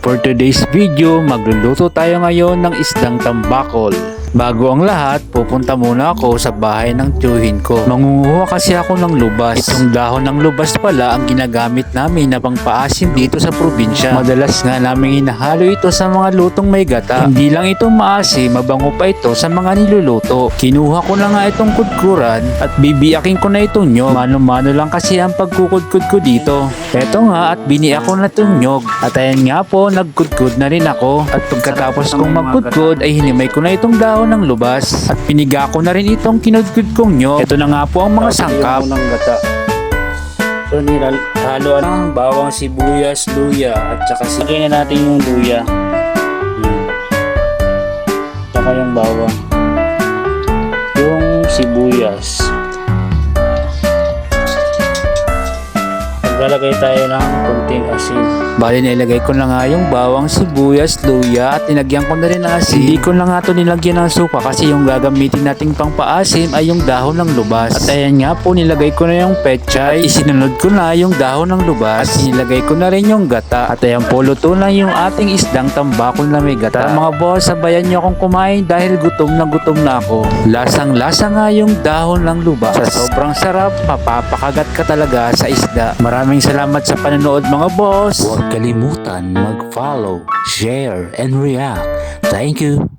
For today's video, magluluto tayo ngayon ng isdang tambakol. Bago ang lahat, pupunta muna ako sa bahay ng tiyuhin ko. Mangunguha kasi ako ng lubas. Itong dahon ng lubas pala ang ginagamit namin na pangpaasim dito sa probinsya. Madalas nga namin hinahalo ito sa mga lutong may gata. Hindi lang ito maasim, mabango pa ito sa mga niluluto. Kinuha ko na nga itong kudkuran at bibiyakin ko na itong nyog. Mano-mano lang kasi ang pagkukudkud ko dito. Eto nga at biniyak ko na itong nyog. At ayan nga po, nagkudkud na rin ako. At pagkatapos kong magkudkud ay hinimay ko na itong dahon ng lubas at piniga ko na rin itong kinudkud kong nyog. Ito na nga po ang mga sangkap. So nihaluan ng bawang, sibuyas, luya at saka sigay na natin yung luya. Saka yung bawang. Yung sibuyas. Maglalagay tayo ng konting asin. Bali nilagay ko na nga yung bawang, sibuyas, luya at nilagyan ko na rin ng asin. Hindi ko na nga ito nilagyan ng suka kasi yung gagamitin nating pangpaasim ay yung dahon ng lubas. At ayan nga po, nilagay ko na yung pechay. Isinunod ko na yung dahon ng lubas. At nilagay ko na rin yung gata. At ayan po, luto na yung ating isdang tambakol na may gata. Tara mga boss, sabayan nyo akong kumain dahil gutom na ako. Lasang lasa nga yung dahon ng lubas. Sa sobrang sarap, mapapakagat ka talaga sa isda. Maraming salamat sa panonood mga boss. Huwag kalimutan mag-follow, share, and react. Thank you.